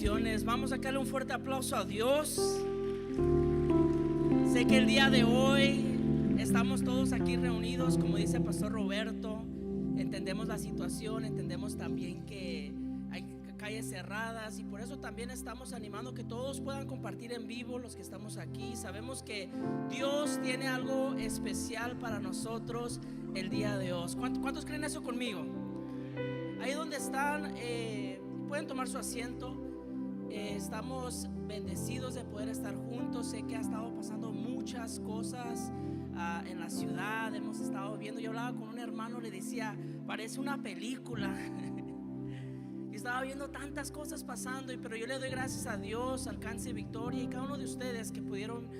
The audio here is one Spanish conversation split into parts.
bendiciones. Vamos a darle un fuerte aplauso a Dios. Sé que el día de hoy estamos todos aquí reunidos, como dice el pastor Roberto. Entendemos la situación, entendemos también que hay calles cerradas y por eso también estamos animando que todos puedan compartir en vivo los que estamos aquí. Sabemos que Dios tiene algo especial para nosotros el día de hoy. ¿Cuántos creen eso conmigo? Ahí donde están, pueden tomar su asiento. Estamos bendecidos de poder estar juntos. Sé que ha estado pasando muchas cosas en la ciudad. Hemos estado viendo. Yo hablaba con un hermano, le decía, parece una película. Y estaba viendo tantas cosas pasando, pero yo le doy gracias a Dios, Alcance Victoria y cada uno de ustedes que pudieron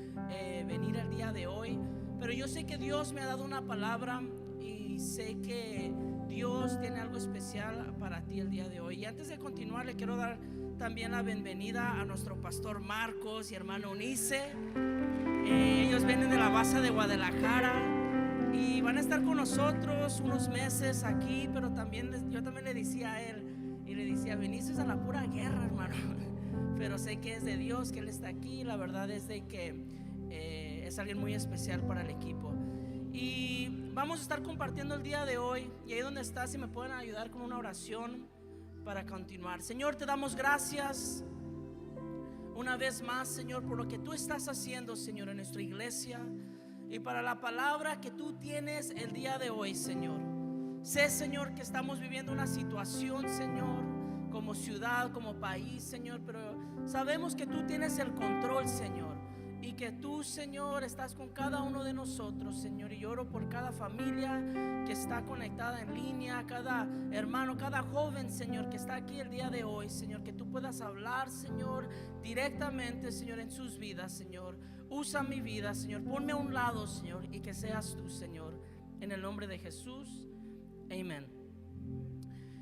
venir el día de hoy. Pero yo sé que Dios me ha dado una palabra y sé que Dios tiene algo especial para ti el día de hoy. Y antes de continuar, le quiero dar también la bienvenida a nuestro pastor Marcos y hermano Unice. Ellos vienen de la base de Guadalajara y van a estar con nosotros unos meses aquí, pero también yo también le decía a él, y le decía, viniste a la pura guerra, hermano, pero sé que es de Dios que él está aquí. La verdad es de que es alguien muy especial para el equipo. Y vamos a estar compartiendo el día de hoy. Y ahí donde estás, si me pueden ayudar con una oración para continuar. Señor, te damos gracias una vez más, Señor, por lo que tú estás haciendo, Señor, en nuestra iglesia, y para la palabra que tú tienes el día de hoy, Señor. Sé, Señor, que estamos viviendo una situación, Señor, como ciudad, como país, Señor, pero sabemos que tú tienes el control, Señor, y que tú, Señor, estás con cada uno de nosotros, Señor. Y yo oro por cada familia que está conectada en línea, cada hermano, cada joven, Señor, que está aquí el día de hoy, Señor, que tú puedas hablar, Señor, directamente, Señor, en sus vidas, Señor. Usa mi vida, Señor, ponme a un lado, Señor, y que seas tú, Señor, en el nombre de Jesús. Amén.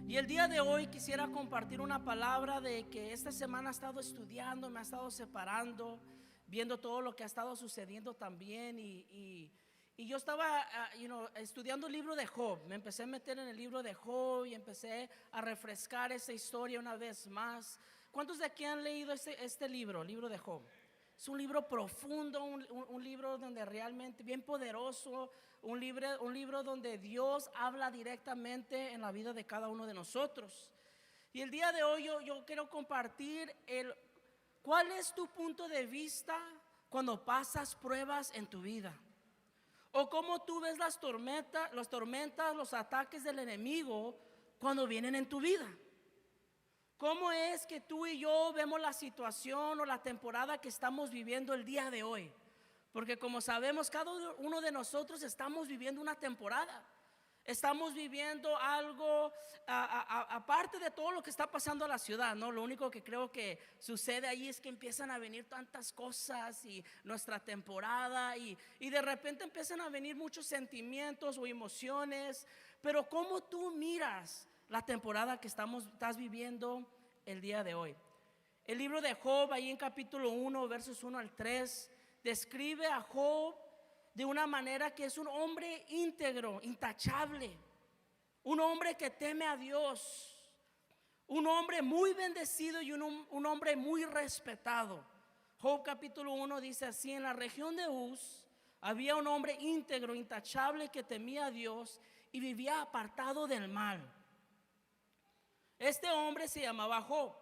Y el día de hoy quisiera compartir una palabra de que esta semana he estado estudiando, me ha estado separando, viendo todo lo que ha estado sucediendo también. Y yo estaba estudiando el libro de Job. Me empecé a meter en el libro de Job y empecé a refrescar esa historia una vez más. ¿Cuántos de aquí han leído este libro, el libro de Job? Es un libro profundo, un libro donde realmente bien poderoso, un libro donde Dios habla directamente en la vida de cada uno de nosotros. Y el día de hoy yo quiero compartir ¿cuál es tu punto de vista cuando pasas pruebas en tu vida? O cómo tú ves las tormentas, los ataques del enemigo cuando vienen en tu vida. ¿Cómo es que tú y yo vemos la situación o la temporada que estamos viviendo el día de hoy? Porque como sabemos, cada uno de nosotros estamos viviendo una temporada. Estamos viviendo algo aparte de todo lo que está pasando en la ciudad, ¿no? Lo único que creo que sucede ahí es que empiezan a venir tantas cosas y nuestra temporada y de repente empiezan a venir muchos sentimientos o emociones. Pero ¿cómo tú miras la temporada que estás viviendo el día de hoy? El libro de Job, ahí en capítulo 1, versos 1 al 3, describe a Job de una manera que es un hombre íntegro, intachable, un hombre que teme a Dios, un hombre muy bendecido y un hombre muy respetado. Job capítulo 1 dice así: en la región de Uz había un hombre íntegro, intachable, que temía a Dios y vivía apartado del mal. Este hombre se llamaba Job.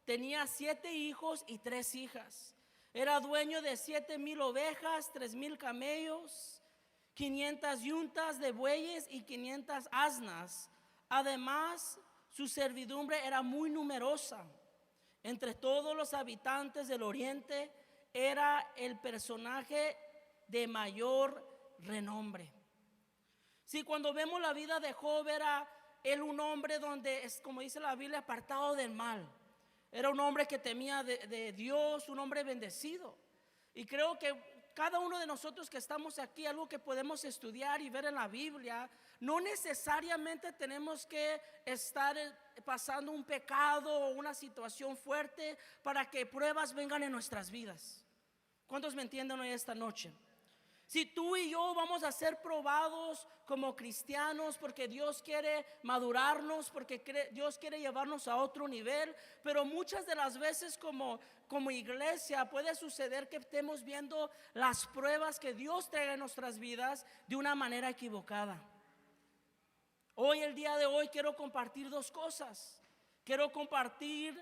Tenía 7 hijos y 3 hijas. Era dueño de 7,000 ovejas, 3,000 camellos, 500 yuntas de bueyes y 500 asnas. Además, su servidumbre era muy numerosa. Entre todos los habitantes del oriente, era el personaje de mayor renombre. Sí, cuando vemos la vida de Job, era él un hombre donde, es como dice la Biblia, apartado del mal. Era un hombre que temía de Dios, un hombre bendecido. Y creo que cada uno de nosotros que estamos aquí, algo que podemos estudiar y ver en la Biblia, no necesariamente tenemos que estar pasando un pecado o una situación fuerte para que pruebas vengan en nuestras vidas. ¿Cuántos me entienden hoy esta noche? Si tú y yo vamos a ser probados como cristianos, porque Dios quiere madurarnos, porque Dios quiere llevarnos a otro nivel, pero muchas de las veces como iglesia puede suceder que estemos viendo las pruebas que Dios trae en nuestras vidas de una manera equivocada. Hoy, el día de hoy, quiero compartir dos cosas. Quiero compartir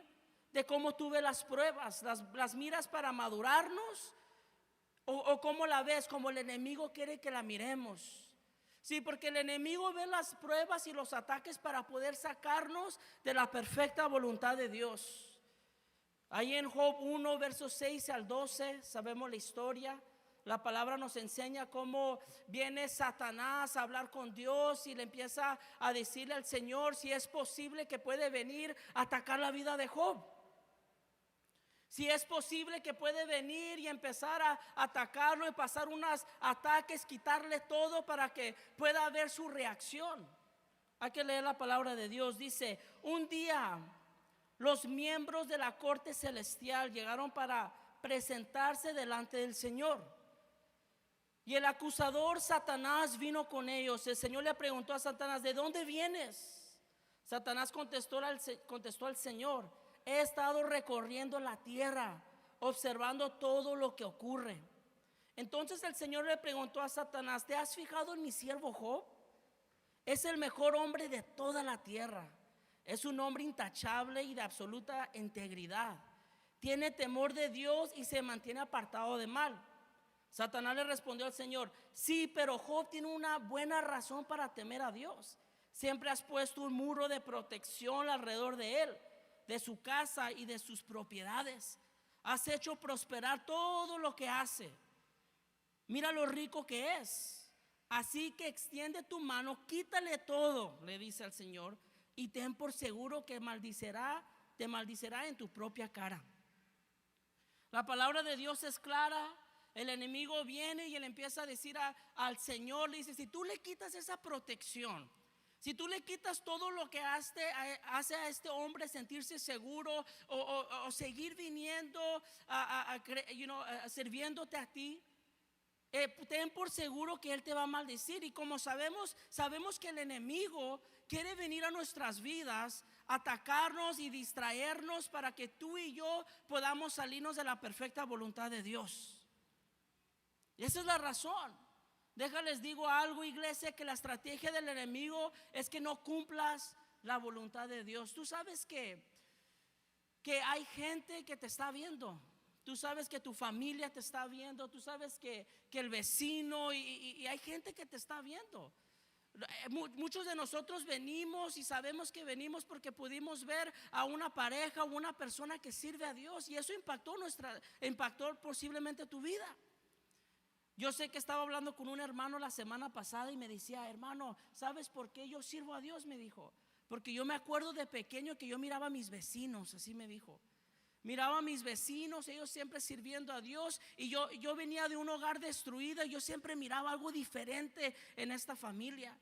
de cómo tuve las pruebas, las miras para madurarnos. O cómo la ves, como el enemigo quiere que la miremos. Sí, porque el enemigo ve las pruebas y los ataques para poder sacarnos de la perfecta voluntad de Dios. Ahí en Job 1, versos 6 al 12, sabemos la historia. La palabra nos enseña cómo viene Satanás a hablar con Dios y le empieza a decirle al Señor si es posible que puede venir a atacar la vida de Job. Si es posible que puede venir y empezar a atacarlo y pasar unos ataques, quitarle todo para que pueda ver su reacción. Hay que leer la palabra de Dios. Dice: un día los miembros de la corte celestial llegaron para presentarse delante del Señor. Y el acusador Satanás vino con ellos. El Señor le preguntó a Satanás: ¿de dónde vienes? Satanás contestó al Señor: he estado recorriendo la tierra, observando todo lo que ocurre. Entonces el Señor le preguntó a Satanás: ¿te has fijado en mi siervo Job? Es el mejor hombre de toda la tierra. Es un hombre intachable y de absoluta integridad. Tiene temor de Dios y se mantiene apartado de mal. Satanás le respondió al Señor: sí, pero Job tiene una buena razón para temer a Dios. Siempre has puesto un muro de protección alrededor de él, de su casa y de sus propiedades. Has hecho prosperar todo lo que hace. Mira lo rico que es. Así que extiende tu mano, quítale todo, le dice al Señor, y ten por seguro que te maldicirá en tu propia cara. La palabra de Dios es clara. El enemigo viene y él empieza a decir al Señor, le dice: si tú le quitas esa protección, si tú le quitas todo lo que hace a este hombre sentirse seguro o seguir viniendo sirviéndote a ti, ten por seguro que él te va a maldecir. Y como sabemos que el enemigo quiere venir a nuestras vidas, atacarnos y distraernos para que tú y yo podamos salirnos de la perfecta voluntad de Dios. Y esa es la razón. Déjales digo algo, iglesia, que la estrategia del enemigo es que no cumplas la voluntad de Dios. Tú sabes que hay gente que te está viendo. Tú sabes que tu familia te está viendo. Tú sabes que el vecino y hay gente que te está viendo. Muchos de nosotros venimos y sabemos que venimos porque pudimos ver a una pareja o una persona que sirve a Dios, y eso impactó posiblemente tu vida. Yo sé que estaba hablando con un hermano la semana pasada y me decía: hermano, ¿sabes por qué yo sirvo a Dios? Me dijo: porque yo me acuerdo de pequeño que yo miraba a mis vecinos, así me dijo. Miraba a mis vecinos, ellos siempre sirviendo a Dios, y yo venía de un hogar destruido y yo siempre miraba algo diferente en esta familia.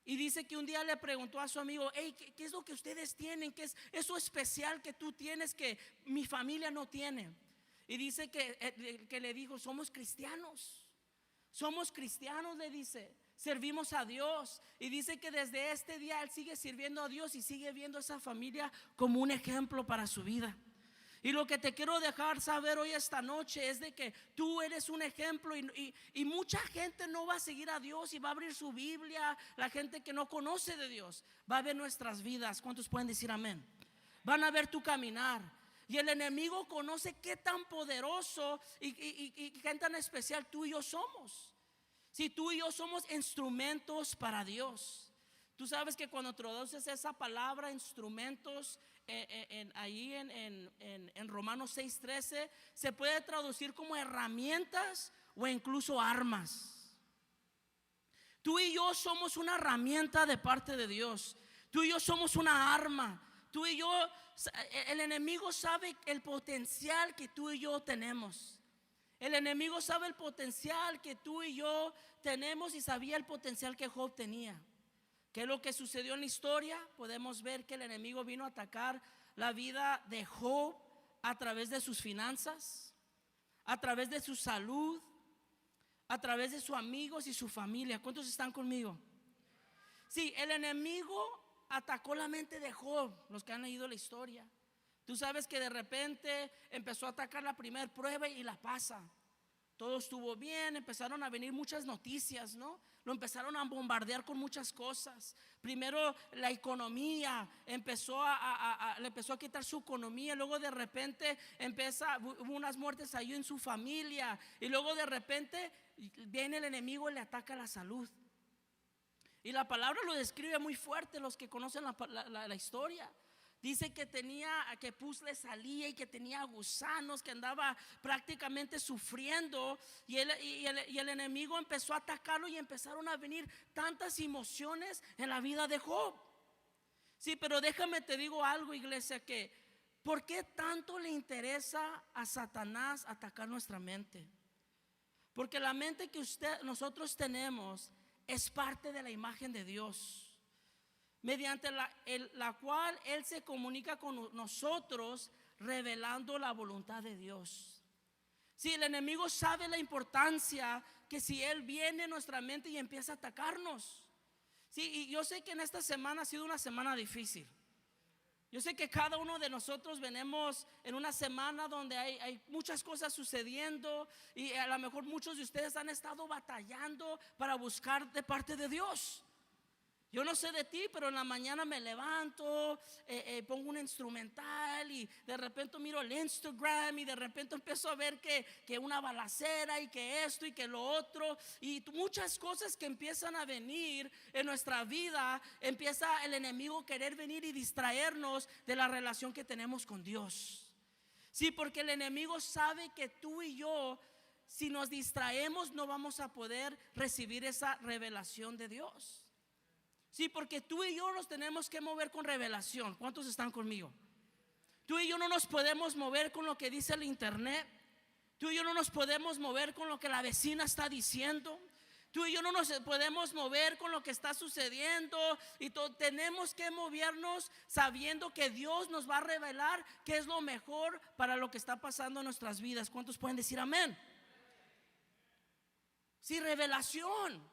Y dice que un día le preguntó a su amigo: hey, ¿qué es lo que ustedes tienen? ¿Qué es eso especial que tú tienes que mi familia no tiene? Y dice que le dijo: somos cristianos. Somos cristianos, le dice. Servimos a Dios. Y dice que desde este día él sigue sirviendo a Dios y sigue viendo a esa familia como un ejemplo para su vida. Y lo que te quiero dejar saber hoy esta noche es de que tú eres un ejemplo, y mucha gente no va a seguir a Dios y va a abrir su Biblia. La gente que no conoce de Dios va a ver nuestras vidas. ¿Cuántos pueden decir amén? Van a ver tu caminar. Y el enemigo conoce qué tan poderoso y qué tan especial tú y yo somos. Si tú y yo somos instrumentos para Dios. Tú sabes que cuando traduces esa palabra instrumentos ahí en Romanos 6:13, se puede traducir como herramientas o incluso armas. Tú y yo somos una herramienta de parte de Dios. Tú y yo somos una arma. Tú y yo, el enemigo sabe el potencial que tú y yo tenemos. El enemigo sabe el potencial que tú y yo tenemos, y sabía el potencial que Job tenía. ¿Qué es lo que sucedió en la historia? Podemos ver que el enemigo vino a atacar la vida de Job a través de sus finanzas, a través de su salud, a través de sus amigos y su familia. ¿Cuántos están conmigo? Sí, el enemigo atacó la mente de Job, los que han leído la historia. Tú sabes que de repente empezó a atacar la primera prueba y la pasa. Todo estuvo bien, empezaron a venir muchas noticias, ¿no? Lo empezaron a bombardear con muchas cosas. Primero la economía, le empezó a quitar su economía. Luego de repente hubo unas muertes ahí en su familia. Y luego de repente viene el enemigo y le ataca la salud. Y la palabra lo describe muy fuerte, los que conocen la historia. Dice que pus le salía y que tenía gusanos, que andaba prácticamente sufriendo. Y el enemigo empezó a atacarlo y empezaron a venir tantas emociones en la vida de Job. Sí, pero déjame te digo algo, iglesia, que ¿por qué tanto le interesa a Satanás atacar nuestra mente? Porque la mente que nosotros tenemos es parte de la imagen de Dios, mediante la cual Él se comunica con nosotros, revelando la voluntad de Dios. Si el enemigo sabe la importancia que si Él viene en nuestra mente y empieza a atacarnos. Sí, y yo sé que en esta semana ha sido una semana difícil. Yo sé que cada uno de nosotros venimos en una semana donde hay muchas cosas sucediendo, y a lo mejor muchos de ustedes han estado batallando para buscar de parte de Dios. Yo no sé de ti, pero en la mañana me levanto, pongo un instrumental y de repente miro el Instagram y de repente empiezo a ver que una balacera y que esto y que lo otro, y muchas cosas que empiezan a venir en nuestra vida. Empieza el enemigo a querer venir y distraernos de la relación que tenemos con Dios. Sí, porque el enemigo sabe que tú y yo, si nos distraemos, no vamos a poder recibir esa revelación de Dios. Sí, porque tú y yo nos tenemos que mover con revelación. ¿Cuántos están conmigo? Tú y yo no nos podemos mover con lo que dice el internet. Tú y yo no nos podemos mover con lo que la vecina está diciendo. Tú y yo no nos podemos mover con lo que está sucediendo. Y tenemos que movernos sabiendo que Dios nos va a revelar qué es lo mejor para lo que está pasando en nuestras vidas. ¿Cuántos pueden decir amén? Sí, revelación.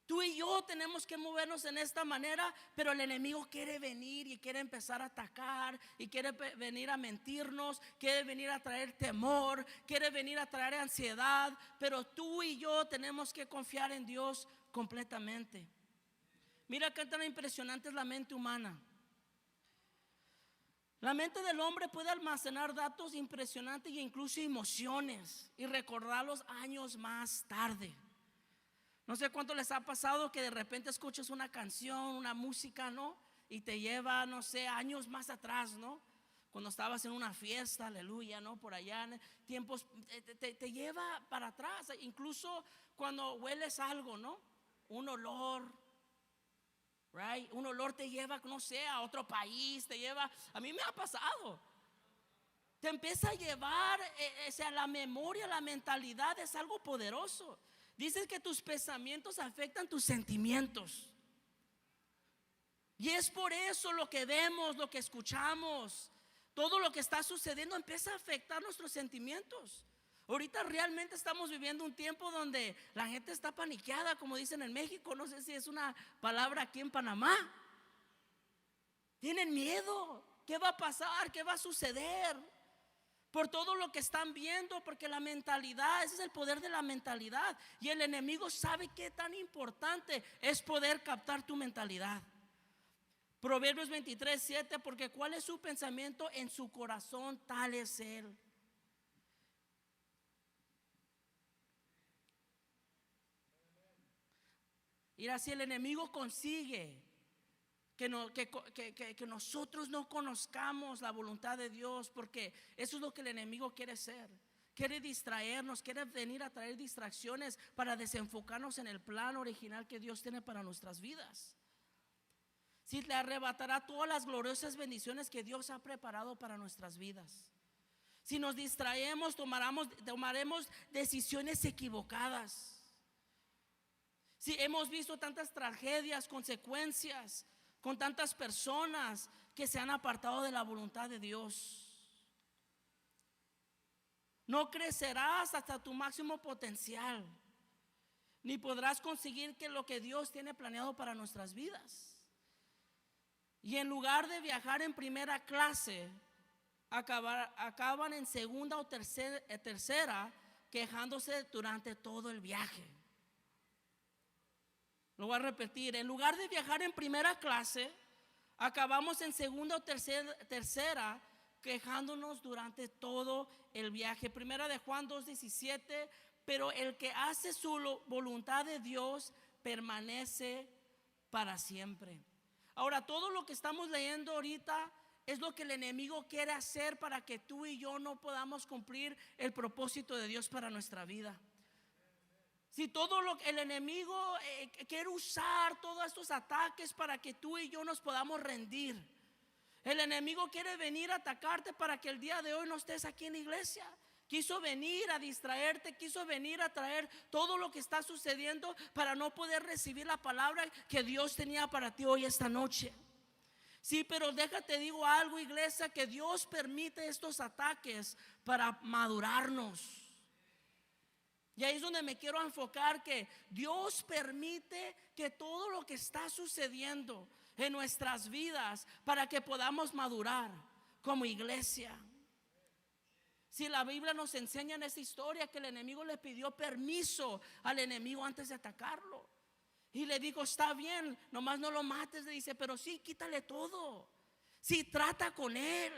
Tú y yo tenemos que movernos en esta manera, pero el enemigo quiere venir y quiere empezar a atacar y quiere venir a mentirnos, quiere venir a traer temor, quiere venir a traer ansiedad. Pero tú y yo tenemos que confiar en Dios completamente. Mira qué tan impresionante es la mente humana. La mente del hombre puede almacenar datos impresionantes e incluso emociones y recordarlos años más tarde. No sé cuánto les ha pasado que de repente escuchas una canción, una música, ¿no? Y te lleva, no sé, años más atrás, ¿no? Cuando estabas en una fiesta, aleluya, ¿no? Por allá en tiempos, te lleva para atrás. Incluso cuando hueles algo, ¿no? Un olor, right? Un olor te lleva, no sé, a otro país, te lleva. A mí me ha pasado. Te empieza a llevar, la memoria, la mentalidad es algo poderoso. Dices que tus pensamientos afectan tus sentimientos. Y es por eso lo que vemos, lo que escuchamos, todo lo que está sucediendo empieza a afectar nuestros sentimientos. Ahorita realmente estamos viviendo un tiempo donde la gente está paniqueada, como dicen en México. No sé si es una palabra aquí en Panamá. Tienen miedo. ¿Qué va a pasar? ¿Qué va a suceder? Por todo lo que están viendo, porque la mentalidad, ese es el poder de la mentalidad. Y el enemigo sabe qué tan importante es poder captar tu mentalidad. Proverbios 23:7, porque cuál es su pensamiento en su corazón, tal es él. Y así el enemigo consigue que nosotros no conozcamos la voluntad de Dios, porque eso es lo que el enemigo quiere hacer. Quiere distraernos, quiere venir a traer distracciones para desenfocarnos en el plan original que Dios tiene para nuestras vidas. Si le arrebatará todas las gloriosas bendiciones que Dios ha preparado para nuestras vidas. Si nos distraemos, tomaremos decisiones equivocadas. Si hemos visto tantas tragedias, consecuencias con tantas personas que se han apartado de la voluntad de Dios. No crecerás hasta tu máximo potencial. ni podrás conseguir que lo que Dios tiene planeado para nuestras vidas. Y en lugar de viajar en primera clase, acaban en segunda o tercera, quejándose durante todo el viaje. Lo voy a repetir: en lugar de viajar en primera clase, acabamos en segunda o tercera, quejándonos durante todo el viaje. Primera de Juan 2:17: pero el que hace su voluntad de Dios permanece para siempre. Ahora, todo lo que estamos leyendo ahorita es lo que el enemigo quiere hacer para que tú y yo no podamos cumplir el propósito de Dios para nuestra vida. Si todo lo que el enemigo quiere usar todos estos ataques para que tú y yo nos podamos rendir. El enemigo quiere venir a atacarte para que el día de hoy no estés aquí en la iglesia. Quiso venir a distraerte, quiso venir a traer todo lo que está sucediendo para no poder recibir la palabra que Dios tenía para ti hoy esta noche. Sí, pero déjate digo algo, iglesia, que Dios permite estos ataques para madurarnos. Y ahí es donde me quiero enfocar, que Dios permite que todo lo que está sucediendo en nuestras vidas para que podamos madurar como iglesia. Si la Biblia nos enseña en esta historia que el enemigo le pidió permiso al enemigo antes de atacarlo, y le dijo: está bien, nomás no lo mates. Le dice: pero sí, quítale todo. Sí, trata con él.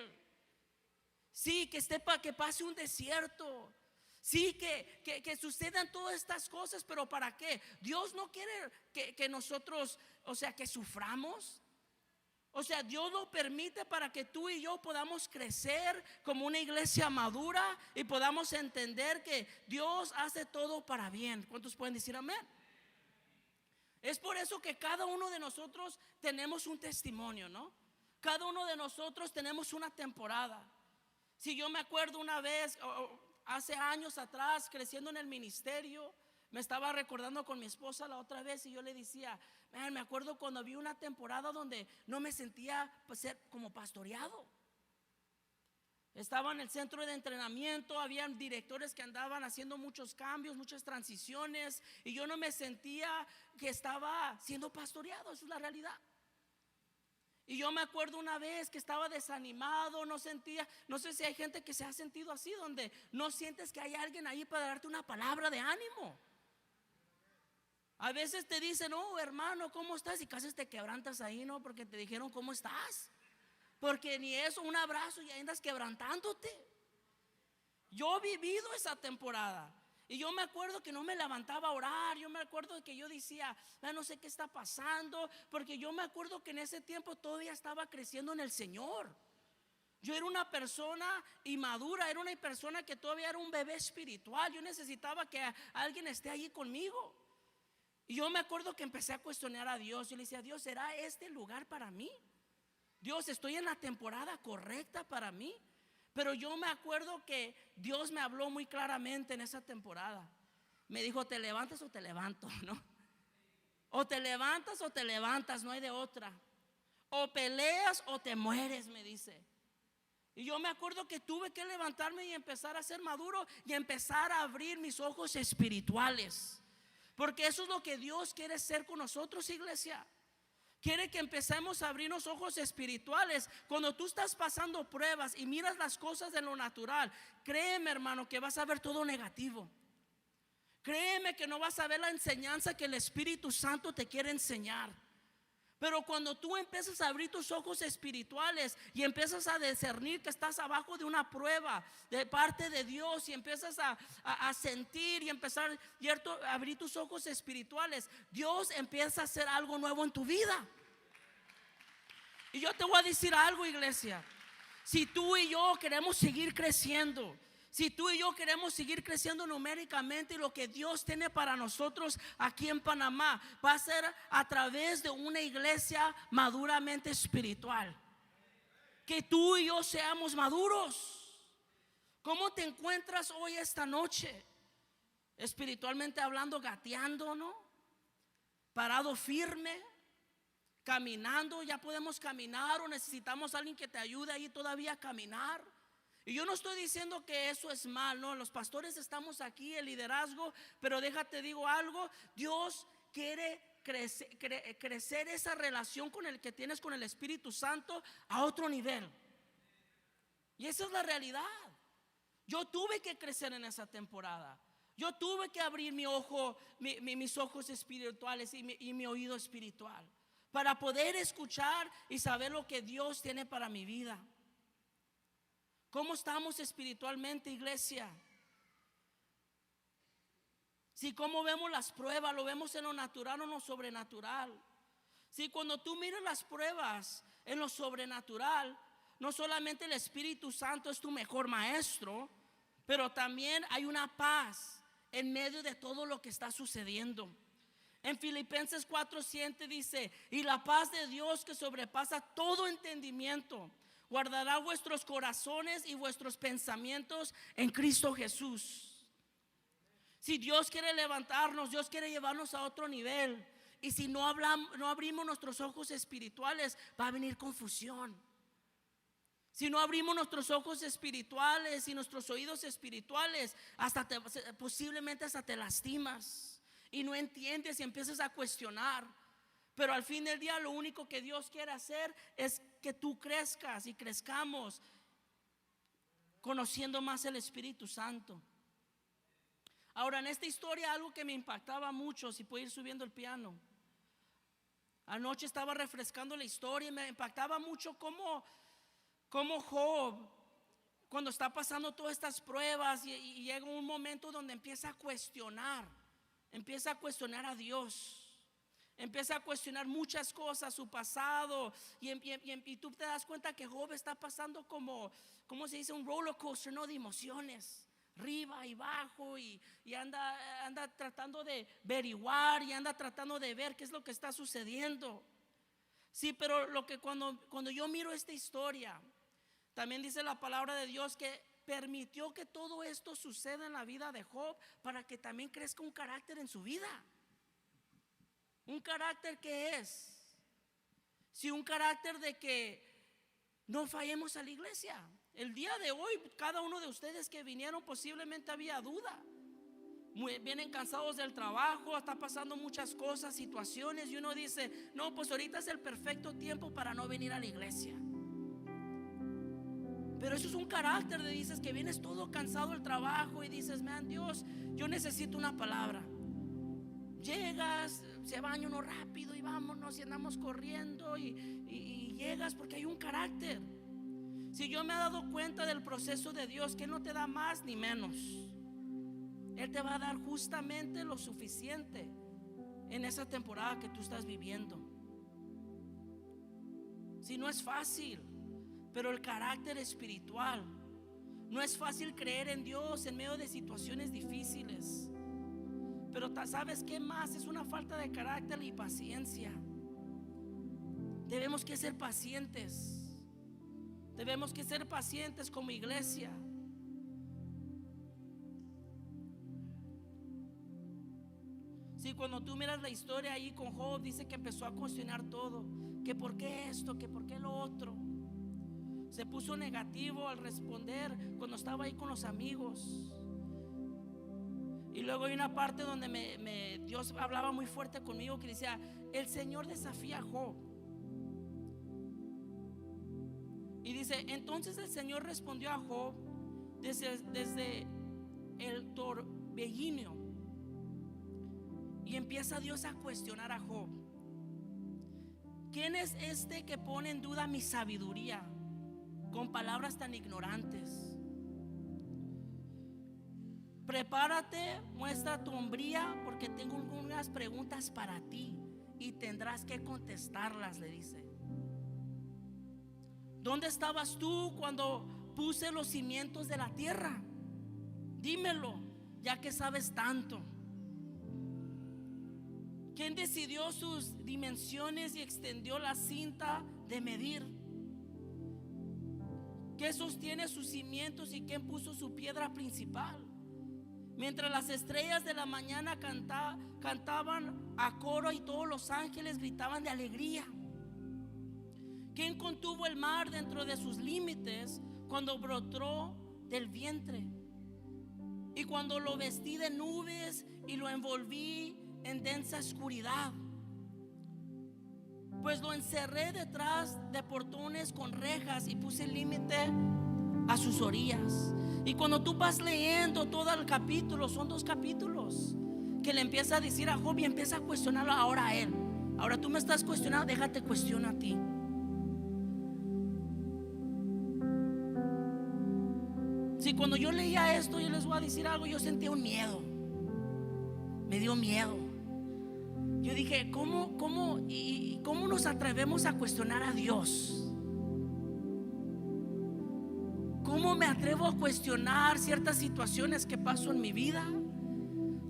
Sí, que pase un desierto. Sí, que sucedan todas estas cosas. Pero ¿para qué? Dios no quiere que nosotros, o sea, que suframos. O sea, Dios lo permite para que tú y yo podamos crecer como una iglesia madura y podamos entender que Dios hace todo para bien. ¿Cuántos pueden decir amén? Es por eso que cada uno de nosotros tenemos un testimonio, ¿no? Cada uno de nosotros tenemos una temporada. Si yo me acuerdo una vez, hace años atrás, creciendo en el ministerio, me estaba recordando con mi esposa la otra vez, y yo le decía: me acuerdo cuando vi una temporada donde no me sentía ser como pastoreado. Estaba en el centro de entrenamiento, habían directores que andaban haciendo muchos cambios, muchas transiciones, y yo no me sentía que estaba siendo pastoreado. Esa es la realidad. Y yo me acuerdo una vez que estaba desanimado, no sentía, no sé si hay gente que se ha sentido así, donde no sientes que hay alguien ahí para darte una palabra de ánimo. A veces te dicen: oh, hermano, ¿cómo estás? Y casi te quebrantas ahí, ¿no? Porque te dijeron ¿cómo estás? Porque ni eso, un abrazo, y andas quebrantándote. Yo he vivido esa temporada, y yo me acuerdo que no me levantaba a orar. Yo me acuerdo que yo decía: no sé qué está pasando, porque yo me acuerdo que en ese tiempo todavía estaba creciendo en el Señor. Yo era una persona inmadura, era una persona que todavía era un bebé espiritual. Yo necesitaba que alguien esté allí conmigo. Y yo me acuerdo que empecé a cuestionar a Dios. Yo le decía: Dios, ¿será este el lugar para mí? Dios, ¿estoy en la temporada correcta para mí? Pero yo me acuerdo que Dios me habló muy claramente en esa temporada. Me dijo: te levantas o te levanto, ¿no? O te levantas o te levantas, no hay de otra. O peleas o te mueres, me dice. Y yo me acuerdo que tuve que levantarme y empezar a ser maduro y empezar a abrir mis ojos espirituales. Porque eso es lo que Dios quiere hacer con nosotros, iglesia. Quiere que empecemos a abrirnos ojos espirituales. Cuando tú estás pasando pruebas y miras las cosas de lo natural, créeme, hermano, que vas a ver todo negativo. Créeme que no vas a ver la enseñanza que el Espíritu Santo te quiere enseñar. Pero cuando tú empiezas a abrir tus ojos espirituales y empiezas a discernir que estás abajo de una prueba de parte de Dios, y empiezas a sentir y empezar a abrir tus ojos espirituales, Dios empieza a hacer algo nuevo en tu vida. Y yo te voy a decir algo, iglesia: si tú y yo queremos seguir creciendo, si tú y yo queremos seguir creciendo numéricamente, y lo que Dios tiene para nosotros aquí en Panamá va a ser a través de una iglesia maduramente espiritual. Que tú y yo seamos maduros. ¿Cómo te encuentras hoy esta noche? Espiritualmente hablando, gateando, ¿no? Parado firme, caminando. Ya podemos caminar, o necesitamos a alguien que te ayude ahí todavía a caminar. Y yo no estoy diciendo que eso es mal, no, los pastores estamos aquí, el liderazgo, pero déjate digo algo, Dios quiere crecer esa relación con el que tienes con el Espíritu Santo a otro nivel. Y esa es la realidad. Yo tuve que crecer en esa temporada. Yo tuve que abrir mi ojo, mis ojos espirituales y mi oído espiritual para poder escuchar y saber lo que Dios tiene para mi vida. ¿Cómo estamos espiritualmente, iglesia? Si cómo vemos las pruebas, lo vemos en lo natural o en lo sobrenatural. Si cuando tú miras las pruebas en lo sobrenatural, no solamente el Espíritu Santo es tu mejor maestro, pero también hay una paz en medio de todo lo que está sucediendo. En Filipenses 4:7 dice: y la paz de Dios que sobrepasa todo entendimiento guardará vuestros corazones y vuestros pensamientos en Cristo Jesús. Si Dios quiere levantarnos, Dios quiere llevarnos a otro nivel, y si no abrimos nuestros ojos espirituales, va a venir confusión. Si no abrimos nuestros ojos espirituales y nuestros oídos espirituales, posiblemente hasta te lastimas y no entiendes y empiezas a cuestionar. Pero al fin del día lo único que Dios quiere hacer es que tú crezcas y crezcamos conociendo más el Espíritu Santo. Ahora, en esta historia algo que me impactaba mucho, si puedo ir subiendo el piano. Anoche estaba refrescando la historia y me impactaba mucho cómo Job, cuando está pasando todas estas pruebas y llega un momento donde empieza a cuestionar a Dios. Empieza a cuestionar muchas cosas, su pasado, y tú te das cuenta que Job está pasando como se dice, un roller coaster, ¿no? De emociones, arriba y bajo, y anda tratando de averiguar y anda tratando de ver qué es lo que está sucediendo. Sí, pero cuando yo miro esta historia, también dice la palabra de Dios que permitió que todo esto suceda en la vida de Job para que también crezca un carácter en su vida. ¿Un carácter qué es? Si un carácter de que no fallemos a la iglesia. El día de hoy, cada uno de ustedes que vinieron posiblemente había duda. Vienen cansados del trabajo, está pasando muchas cosas, situaciones, y uno dice: no, pues ahorita es el perfecto tiempo para no venir a la iglesia. Pero eso es un carácter de, dices que vienes todo cansado del trabajo y dices: man, Dios, yo necesito una palabra. Llegas, se baña uno rápido y vámonos y andamos corriendo y llegas porque hay un carácter. Si yo me he dado cuenta del proceso de Dios, que Él no te da más ni menos. Él te va a dar justamente lo suficiente en esa temporada que tú estás viviendo. Si no es fácil, pero el carácter espiritual, no es fácil creer en Dios en medio de situaciones difíciles. Pero ¿sabes qué más? Es una falta de carácter y paciencia. Debemos que ser pacientes. Debemos que ser pacientes como iglesia. Si cuando tú miras la historia ahí con Job, dice que empezó a cuestionar todo, que por qué esto, que por qué lo otro. Se puso negativo al responder cuando estaba ahí con los amigos. Y luego hay una parte donde Dios hablaba muy fuerte conmigo, que decía: el Señor desafía a Job. Y dice: entonces el Señor respondió a Job desde el torbellino. Y empieza Dios a cuestionar a Job: ¿quién es este que pone en duda mi sabiduría con palabras tan ignorantes? Prepárate, muestra tu hombría, porque tengo unas preguntas para ti y tendrás que contestarlas, le dice. ¿Dónde estabas tú cuando puse los cimientos de la tierra? Dímelo, ya que sabes tanto. ¿Quién decidió sus dimensiones y extendió la cinta de medir? ¿Qué sostiene sus cimientos y quién puso su piedra principal? Mientras las estrellas de la mañana cantaban a coro y todos los ángeles gritaban de alegría. ¿Quién contuvo el mar dentro de sus límites cuando brotó del vientre, y cuando lo vestí de nubes y lo envolví en densa oscuridad, pues lo encerré detrás de portones con rejas y puse límite a sus orillas. Y cuando tú vas leyendo todo el capítulo, son 2 capítulos que le empieza a decir a Job y empieza a cuestionarlo ahora a él. Ahora tú me estás cuestionando, déjate cuestionar a ti. Si cuando yo leía esto, yo les voy a decir algo, yo sentía un miedo. Me dio miedo. Yo dije, ¿cómo nos atrevemos a cuestionar a Dios? ¿Cómo me atrevo a cuestionar ciertas situaciones que paso en mi vida?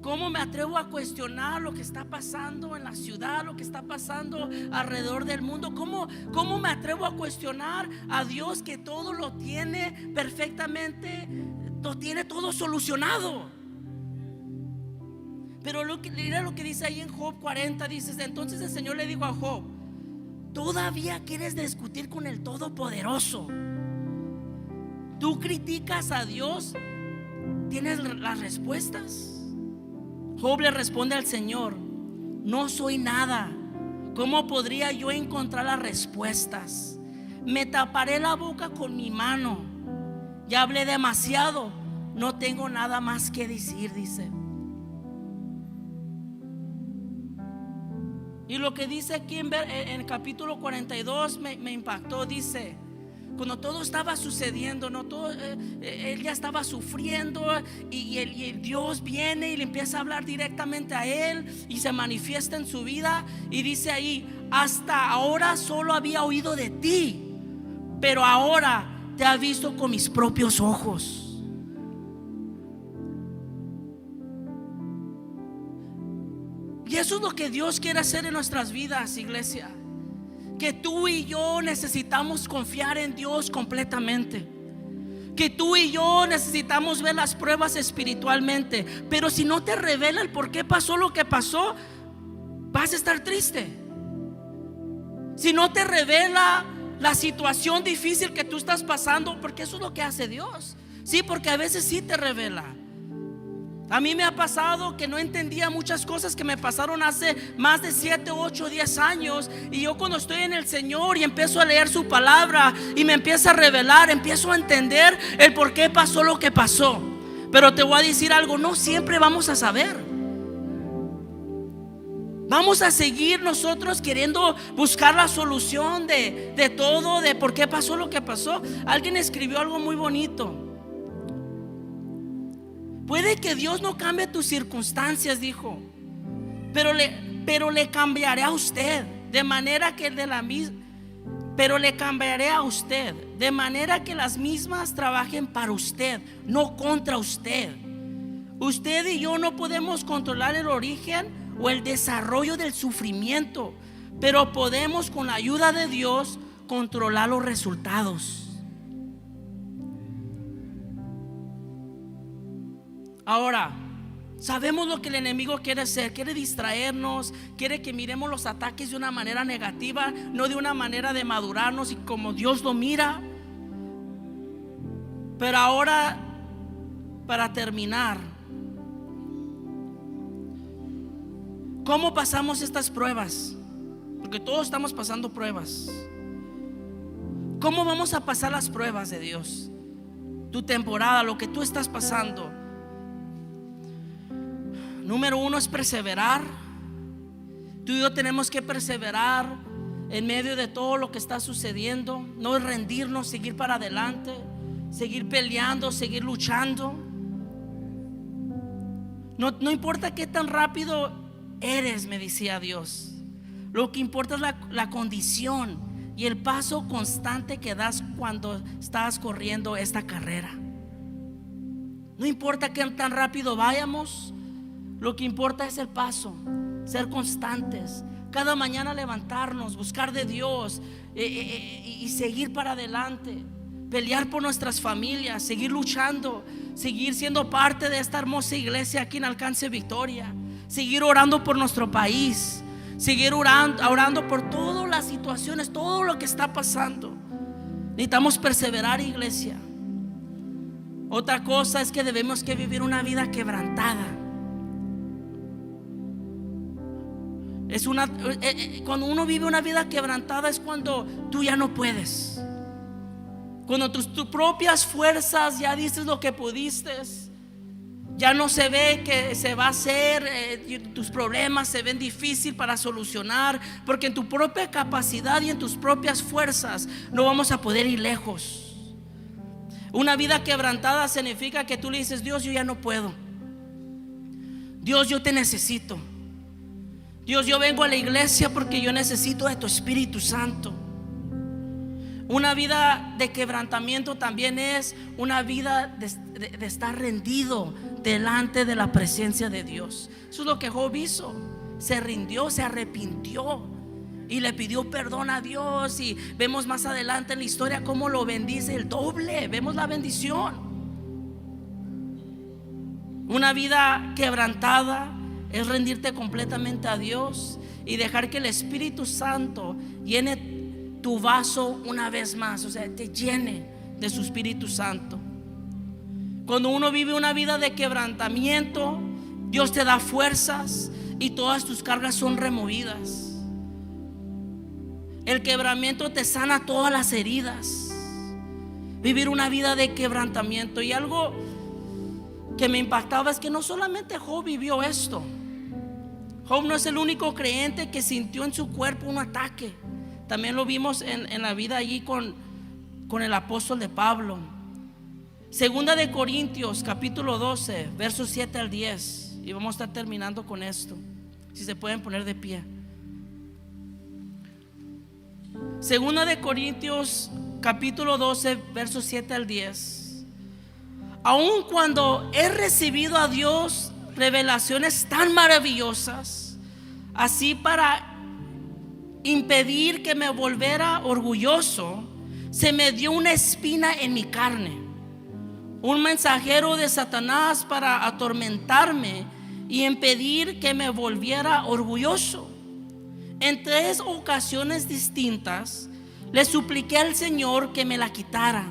¿Cómo me atrevo a cuestionar lo que está pasando en la ciudad, lo que está pasando alrededor del mundo? ¿Cómo me atrevo a cuestionar a Dios que todo lo tiene perfectamente, lo tiene todo solucionado? Pero mira lo que dice ahí en Job 40, dice: entonces el Señor le dijo a Job, ¿todavía quieres discutir con el Todopoderoso? ¿Tú criticas a Dios? ¿Tienes las respuestas? Job le responde al Señor: no soy nada. ¿Cómo podría yo encontrar las respuestas? Me taparé la boca con mi mano. Ya hablé demasiado, no tengo nada más que decir, dice. Y lo que dice aquí en el capítulo 42 me impactó. Dice: cuando todo estaba sucediendo, él ya estaba sufriendo, y el Dios viene y le empieza a hablar directamente a él y se manifiesta en su vida. Y dice ahí: hasta ahora solo había oído de ti, pero ahora te he visto con mis propios ojos. Y eso es lo que Dios quiere hacer en nuestras vidas, iglesia. Que tú y yo necesitamos confiar en Dios completamente. Que tú y yo necesitamos ver las pruebas espiritualmente. Pero si no te revela el por qué pasó lo que pasó, vas a estar triste. Si no te revela la situación difícil que tú estás pasando, porque eso es lo que hace Dios. Sí, porque a veces sí te revela. A mí me ha pasado que no entendía muchas cosas que me pasaron hace más de 7, 8, 10 años. Y yo cuando estoy en el Señor y empiezo a leer su palabra y me empieza a revelar, empiezo a entender el por qué pasó lo que pasó. Pero te voy a decir algo, no siempre vamos a saber. Vamos a seguir nosotros queriendo buscar la solución de todo, de por qué pasó lo que pasó. Alguien escribió algo muy bonito. Puede que Dios no cambie tus circunstancias, dijo, pero le cambiaré a usted de manera que le cambiaré a usted de manera que las mismas trabajen para usted, no contra usted. Usted y yo no podemos controlar el origen o el desarrollo del sufrimiento, pero podemos, con la ayuda de Dios, controlar los resultados. Ahora, sabemos lo que el enemigo quiere hacer. Quiere distraernos, quiere que miremos los ataques de una manera negativa, no de una manera de madurarnos y como Dios lo mira. Pero ahora, para terminar, ¿cómo pasamos estas pruebas? Porque todos estamos pasando pruebas. ¿Cómo vamos a pasar las pruebas de Dios? Tu temporada, lo que tú estás pasando. Número 1 es perseverar. Tú y yo tenemos que perseverar en medio de todo lo que está sucediendo. No es rendirnos, seguir para adelante, seguir peleando, seguir luchando. No importa qué tan rápido eres, me decía Dios. Lo que importa es la condición y el paso constante que das cuando estás corriendo esta carrera. No importa qué tan rápido vayamos. Lo que importa es el paso, ser constantes, cada mañana levantarnos, buscar de Dios y seguir para adelante, pelear por nuestras familias, seguir luchando, seguir siendo parte de esta hermosa iglesia aquí en Alcance Victoria, seguir orando por nuestro país, seguir orando por todas las situaciones, todo lo que está pasando. Necesitamos perseverar, iglesia. Otra cosa es que debemos que vivir una vida quebrantada. Cuando uno vive una vida quebrantada es cuando tú ya no puedes. Cuando tus propias fuerzas ya dices lo que pudiste, ya no se ve que se va a hacer, tus problemas se ven difícil para solucionar, porque en tu propia capacidad y en tus propias fuerzas no vamos a poder ir lejos. Una vida quebrantada significa que tú le dices: Dios, yo ya no puedo. Dios, yo te necesito. Dios, yo vengo a la iglesia porque yo necesito de tu Espíritu Santo. Una vida de quebrantamiento también es una vida de estar rendido delante de la presencia de Dios. Eso es lo que Job hizo. Se rindió, se arrepintió y le pidió perdón a Dios. Y vemos más adelante en la historia cómo lo bendice el doble. Vemos la bendición. Una vida quebrantada es rendirte completamente a Dios y dejar que el Espíritu Santo llene tu vaso una vez más, o sea, te llene de su Espíritu Santo. Cuando uno vive una vida de quebrantamiento, Dios te da fuerzas y todas tus cargas son removidas. El quebrantamiento te sana todas las heridas. Vivir una vida de quebrantamiento. Y algo que me impactaba es que no solamente Job vivió esto. Job no es el único creyente que sintió en su cuerpo un ataque. También lo vimos en la vida allí con el apóstol de Pablo. Segunda de Corintios capítulo 12 versos 7 al 10. Y vamos a estar terminando con esto. Si se pueden poner de pie. Segunda de Corintios capítulo 12 versos 7 al 10. Aun cuando he recibido a Dios revelaciones tan maravillosas, así para impedir que me volviera orgulloso, se me dio una espina en mi carne, un mensajero de Satanás para atormentarme y impedir que me volviera orgulloso. En 3 ocasiones distintas le supliqué al Señor que me la quitara.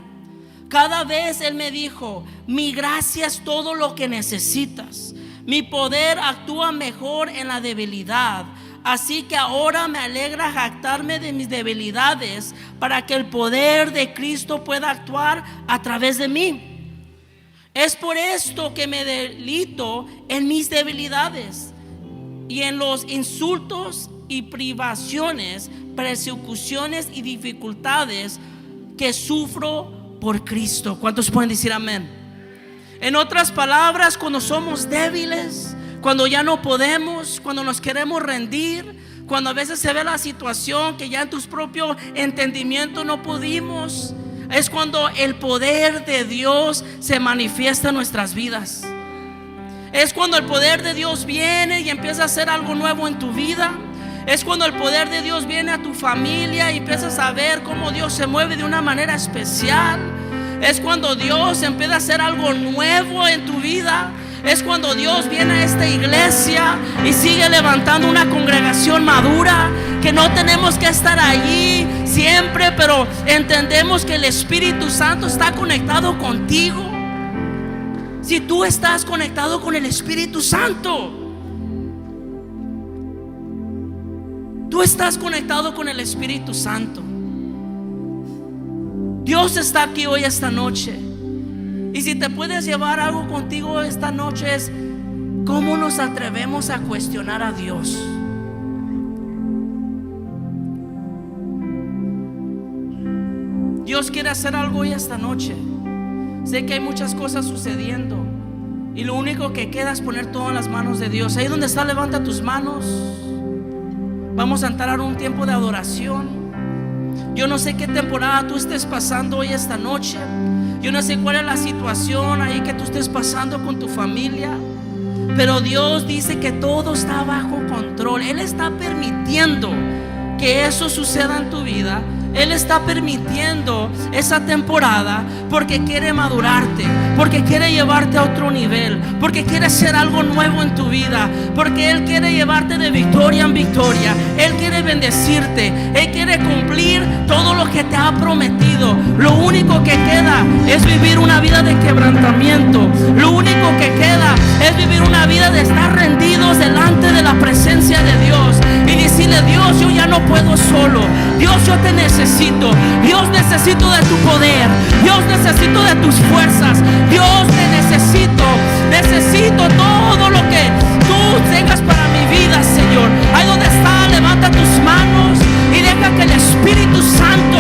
Cada vez Él me dijo: mi gracia es todo lo que necesitas, mi poder actúa mejor en la debilidad. Así que ahora me alegra jactarme de mis debilidades, para que el poder de Cristo pueda actuar a través de mí. Es por esto que me deleito en mis debilidades y en los insultos y privaciones, persecuciones y dificultades que sufro por Cristo. ¿Cuántos pueden decir amén? En otras palabras, cuando somos débiles, cuando ya no podemos, cuando nos queremos rendir, cuando a veces se ve la situación que ya en tus propios entendimientos no pudimos, es cuando el poder de Dios se manifiesta en nuestras vidas. Es cuando el poder de Dios viene y empieza a hacer algo nuevo en tu vida. Es cuando el poder de Dios viene a tu familia y empiezas a ver cómo Dios se mueve de una manera especial. Es cuando Dios empieza a hacer algo nuevo en tu vida. Es cuando Dios viene a esta iglesia y sigue levantando una congregación madura, que no tenemos que estar allí siempre, pero entendemos que el Espíritu Santo está conectado contigo. Si tú estás conectado con el Espíritu Santo, tú estás conectado con el Espíritu Santo. Dios está aquí hoy esta noche. Y si te puedes llevar algo contigo esta noche, es cómo nos atrevemos a cuestionar a Dios. Dios quiere hacer algo hoy esta noche. Sé que hay muchas cosas sucediendo y lo único que queda es poner todo en las manos de Dios. Ahí donde está, levanta tus manos. Vamos a entrar a un tiempo de adoración. Yo no sé qué temporada tú estés pasando hoy esta noche. Yo no sé cuál es la situación ahí que tú estés pasando con tu familia, pero Dios dice que todo está bajo control. Él está permitiendo que eso suceda en tu vida. Él está permitiendo esa temporada porque quiere madurarte, porque quiere llevarte a otro nivel, porque quiere hacer algo nuevo en tu vida, porque Él quiere llevarte de victoria en victoria. Él quiere bendecirte, Él quiere cumplir todo lo que te ha prometido. Lo único que queda es es vivir una vida de quebrantamiento. Lo único que queda es vivir una vida de estar rendidos delante de la presencia de Dios y decirle: Dios, yo ya no puedo solo. Dios, yo te necesito. Dios, necesito de tu poder. Dios, necesito de tus fuerzas. Dios, te necesito. Necesito todo lo que tú tengas para mi vida, Señor. Ahí donde está, levanta tus manos y deja que el Espíritu Santo